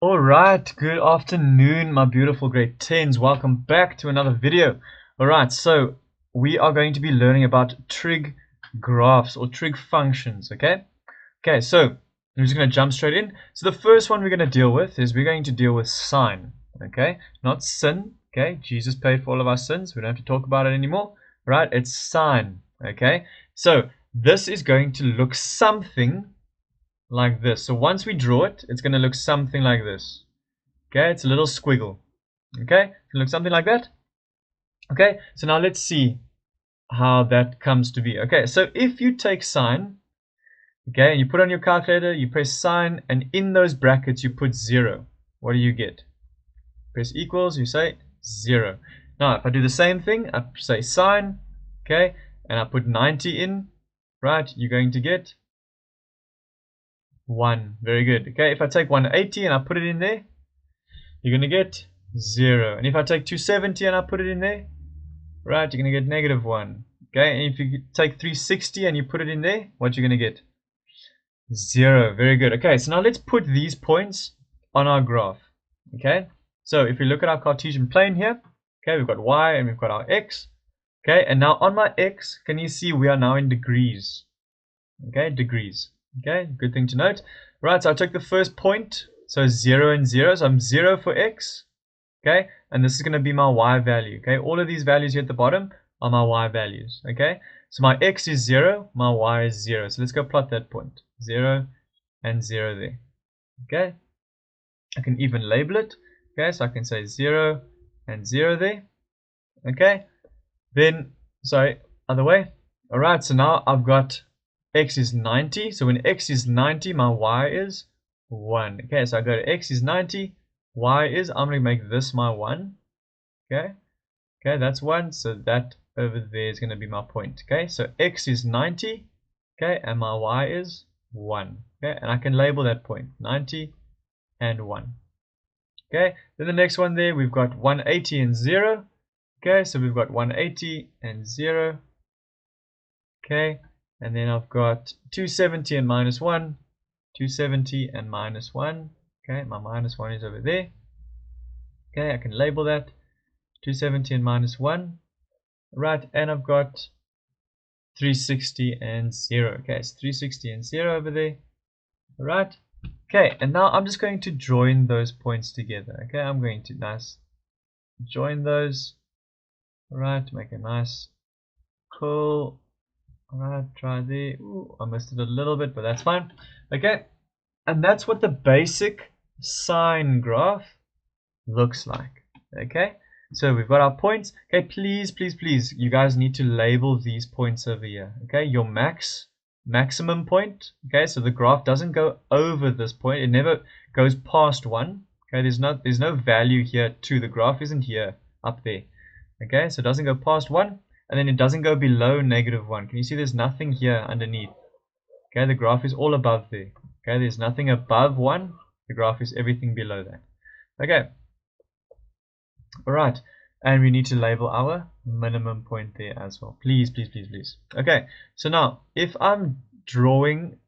Alright, good afternoon, my beautiful grade 10s. Welcome back to another video. Alright, so we are going to be learning about trig graphs or trig functions, okay? Okay, so I'm just going to jump straight in. So the first one we're going to deal with is we're going to deal with sine, okay? Not sin, okay? Jesus paid for all of our sins. We don't have to talk about it anymore, right? It's sine, okay? So this is going to look something like this. So once we draw it, it's going to look something like this. Okay, it's a little squiggle. Okay, it looks something like that. Okay, so now let's see how that comes to be. Okay, so if you take sine, okay, and you put on your calculator, you press sine, and in those brackets you put 0. What do you get? Press equals, you say 0. Now, if I do the same thing, I say sine, okay, and I put 90 in, right, you're going to get 1. Very good. Okay, if I take 180 and I put it in there, you're going to get 0. And if I take 270 and I put it in there, right, you're going to get negative 1. Okay, and if you take 360 and you put it in there, what you're going to get? 0. Very good. Okay, so now let's put these points on our graph. Okay, so if we look at our Cartesian plane here, okay, we've got y and we've got our x. Okay, and now on my x, can you see we are now in degrees? Okay, degrees. Okay, good thing to note. Right, so I took the first point, so 0 and 0, so I'm 0 for x. Okay, and this is going to be my y value. Okay, all of these values here at the bottom are my y values. Okay, so my x is 0, my y is 0. So let's go plot that point. 0 and 0 there. Okay, I can even label it. Okay, so I can say 0 and 0 there. Okay, then, sorry, other way. Alright, so now I've got x is 90. So when x is 90, my y is 1. Okay, so I go to x is 90, y is, I'm going to make this my 1. Okay, okay, that's 1. So that over there is going to be my point. Okay, so x is 90. Okay, and my y is 1. Okay, and I can label that point 90 and 1. Okay, then the next one there, we've got 180 and 0. Okay, so we've got 180 and 0. Okay, and then I've got 270 and minus 1. 270 and minus 1. Okay, my minus 1 is over there. Okay, I can label that 270 and minus 1. Right, and I've got 360 and 0. Okay, it's 360 and 0 over there. Alright, okay, and now I'm just going to join those points together. Okay, I'm going to join those. Alright, make a nice curl. Alright, try there. Ooh, I missed it a little bit, but that's fine. Okay, and that's what the basic sine graph looks like. Okay, so we've got our points. Okay, please, please, please, you guys need to label these points over here. Okay, your maximum point. Okay, so the graph doesn't go over this point. It never goes past 1. Okay, there's no value here to the graph isn't here up there. Okay, so it doesn't go past 1. And then it doesn't go below negative 1. Can you see there's nothing here underneath? Okay, the graph is all above there. Okay, there's nothing above 1. The graph is everything below that. Okay. Alright. And we need to label our minimum point there as well. Please, please, please, please. Okay, so now if I'm drawing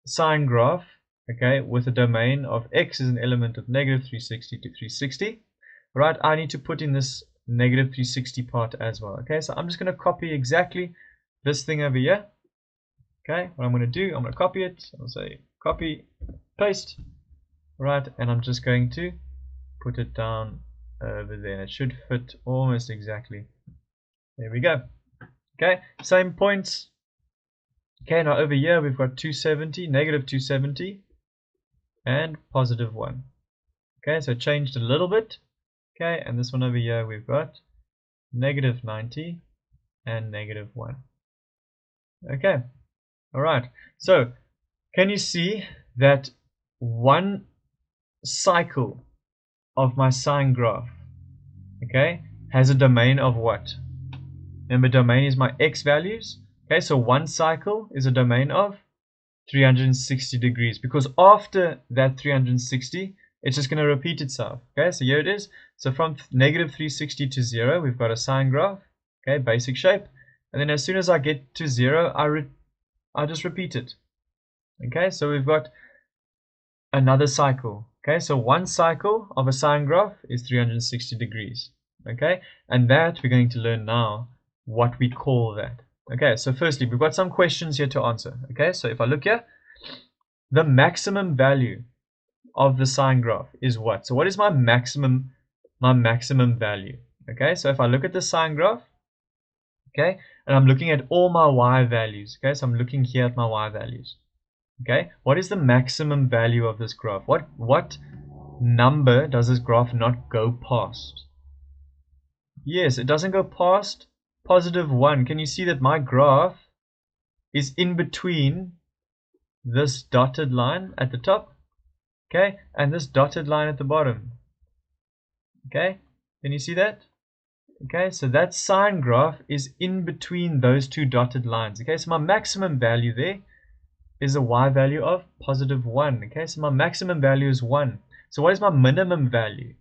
sine graph, okay, with a domain of x is an element of negative 360 to 360, right, I need to put in this negative 360 part as well. Okay, so I'm just going to copy exactly this thing over here. Okay, what I'm going to do, I'm going to copy it. I'll say copy, paste, right, and I'm just going to put it down over there. And it should fit almost exactly. There we go. Okay, same points. Okay, now over here we've got 270, negative 270, and positive 1. Okay, so changed a little bit. Okay, and this one over here we've got negative 90 and negative 1. Okay, alright, so can you see that one cycle of my sine graph, okay, has a domain of what? Remember, domain is my x values. Okay, so one cycle is a domain of 360 degrees, because after that 360 it's just going to repeat itself. Okay, so here it is. So from negative 360 to 0 we've got a sine graph. Okay, basic shape, and then as soon as I get to 0 I just repeat it. Okay, so we've got another cycle. Okay, so one cycle of a sine graph is 360 degrees. Okay, and that we're going to learn now what we call that. Okay, so firstly, we've got some questions here to answer. Okay, so if I look here, the maximum value of the sine graph is what? So what is my maximum value? Okay, so if I look at the sine graph, okay, and I'm looking at all my y values. Okay, so I'm looking here at my y values. Okay, what is the maximum value of this graph? What number does this graph not go past? Yes, it doesn't go past +1. Can you see that my graph is in between this dotted line at the top, okay, and this dotted line at the bottom? Okay, can you see that? Okay, so that sine graph is in between those two dotted lines. Okay, so my maximum value there is a y value of +1. Okay, so my maximum value is 1. So what is my minimum value?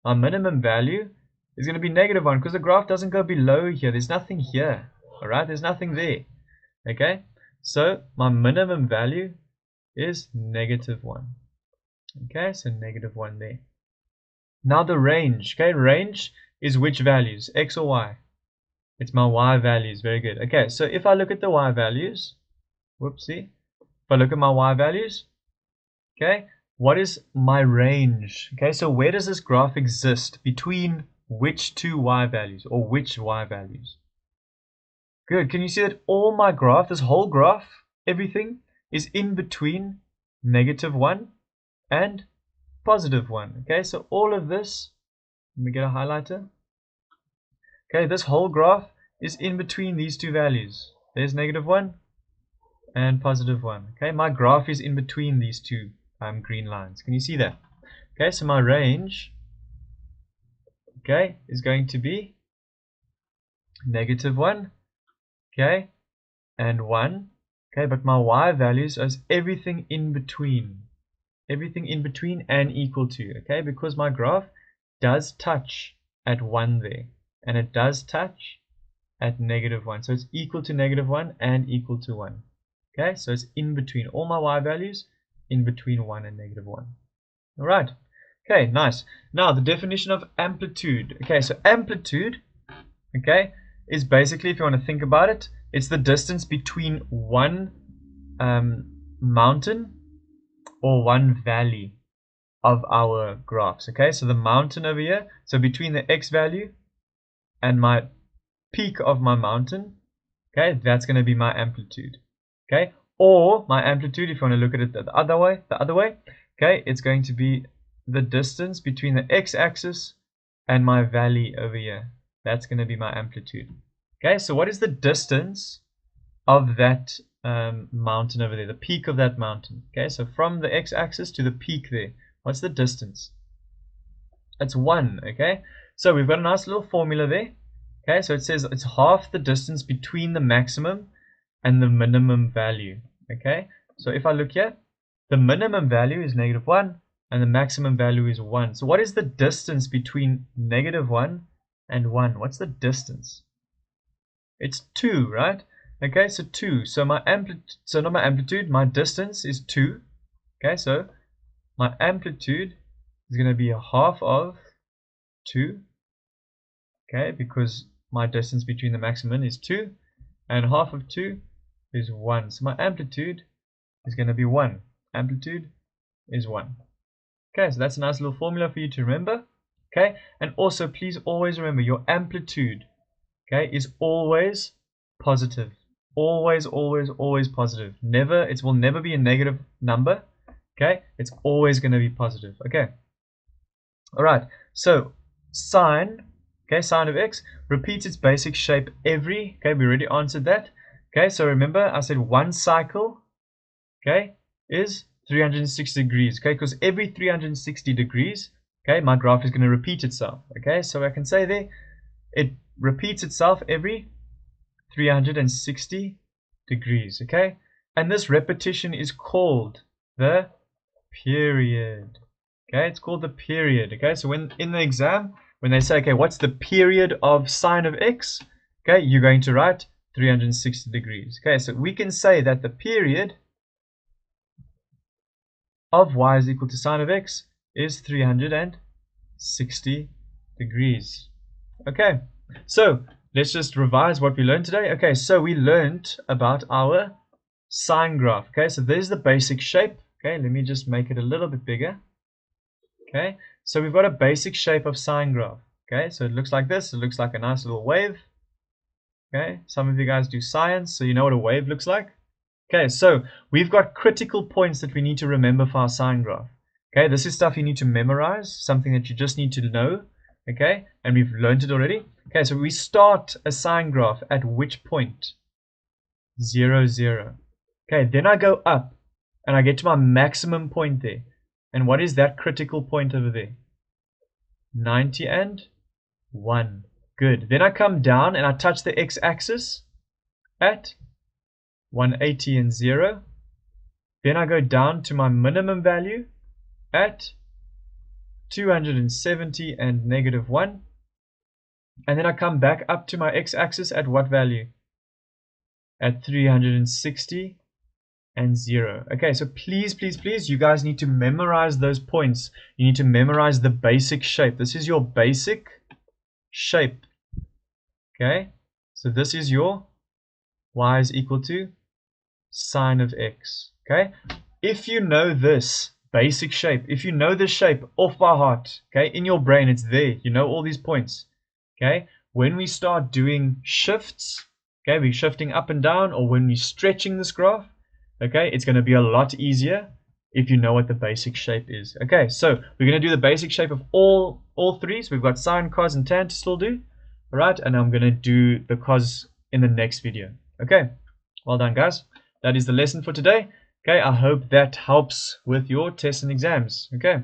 My minimum value is going to be -1 because the graph doesn't go below here. There's nothing here. Alright, there's nothing there. Okay, so my minimum value is -1. Okay, so -1 there. Now the range. Okay, range is which values? X or Y? It's my Y values. Very good. Okay, so if I look at the Y values, whoopsie. If I look at my y values, okay, what is my range? Okay, so where does this graph exist? Between which two y values, or which y values? Good. Can you see that all my graph, this whole graph, everything is in between -1 and +1? Okay, so all of this, let me get a highlighter. Okay, this whole graph is in between these two values. There's -1 and +1. Okay, my graph is in between these two green lines. Can you see that? Okay, so my range, okay, is going to be -1, okay, and 1. Okay, but my y values is everything in between and equal to. Okay, because my graph does touch at 1 there, and it does touch at -1, so it's equal to -1 and equal to 1. Okay, so it's in between all my y values, in between 1 and -1. Alright, okay, nice. Now the definition of amplitude. Okay, so amplitude, okay, is basically, if you want to think about it, it's the distance between one mountain or one valley of our graphs. Okay, so the mountain over here, so between the x value and my peak of my mountain, okay, that's going to be my amplitude. Okay, or my amplitude, if you want to look at it the other way, okay, it's going to be the distance between the x-axis and my valley over here. That's going to be my amplitude. Okay, so what is the distance of that mountain over there, the peak of that mountain? Okay, so from the x-axis to the peak there, what's the distance? It's 1. Okay, so we've got a nice little formula there. Okay, so it says it's half the distance between the maximum and the minimum value. Okay, so if I look here, the minimum value is -1 and the maximum value is 1. So what is the distance between -1 and 1? What's the distance? It's 2, right? Okay, so 2. So my not my amplitude, my distance is 2. Okay, so my amplitude is going to be a half of 2. Okay, because my distance between the maximum is 2, and half of 2 is 1. So my amplitude is going to be 1. Amplitude is 1. Okay, so that's a nice little formula for you to remember. Okay, and also please always remember your amplitude, okay, is always positive. Always, always, always positive. Never, it will never be a negative number. Okay, it's always going to be positive. Okay, alright, so sine, okay, sine of x repeats its basic shape every, okay, we already answered that. Okay, so remember I said one cycle, okay, is 360 degrees, okay, because every 360 degrees, okay, my graph is going to repeat itself. Okay, so I can say there, it repeats itself every 360 degrees, okay, and this repetition is called the period. Okay, it's called the period. Okay, so when in the exam, when they say, okay, what's the period of sine of x, okay, you're going to write 360 degrees. Okay, so we can say that the period of y is equal to sine of x is 360 degrees. Okay, so let's just revise what we learned today. Okay, so we learned about our sine graph. Okay, so there's the basic shape. Okay, let me just make it a little bit bigger. Okay, so we've got a basic shape of sine graph. Okay, so it looks like this. It looks like a nice little wave. Okay, some of you guys do science, so you know what a wave looks like. Okay, so we've got critical points that we need to remember for our sine graph. Okay, this is stuff you need to memorize, something that you just need to know. Okay, and we've learned it already. Okay, so we start a sine graph at which point? 0, 0. Okay, then I go up and I get to my maximum point there. And what is that critical point over there? 90 and 1. Good. Then I come down and I touch the x-axis at 180 and 0. Then I go down to my minimum value at 270 and negative 1. And then I come back up to my x-axis at what value? At 360 and 0. Okay, so please, please, please, you guys need to memorize those points. You need to memorize the basic shape. This is your basic shape. Okay, so this is your y is equal to sine of x. Okay, if you know this basic shape, if you know this shape off by heart, okay, in your brain it's there, you know all these points. Okay, when we start doing shifts, okay, we're shifting up and down, or when we're stretching this graph, okay, it's going to be a lot easier if you know what the basic shape is. Okay, so we're going to do the basic shape of all three. So we've got sine, cos, and tan to still do. All right, and I'm going to do the cos in the next video. Okay, well done, guys. That is the lesson for today. Okay, I hope that helps with your tests and exams. Okay.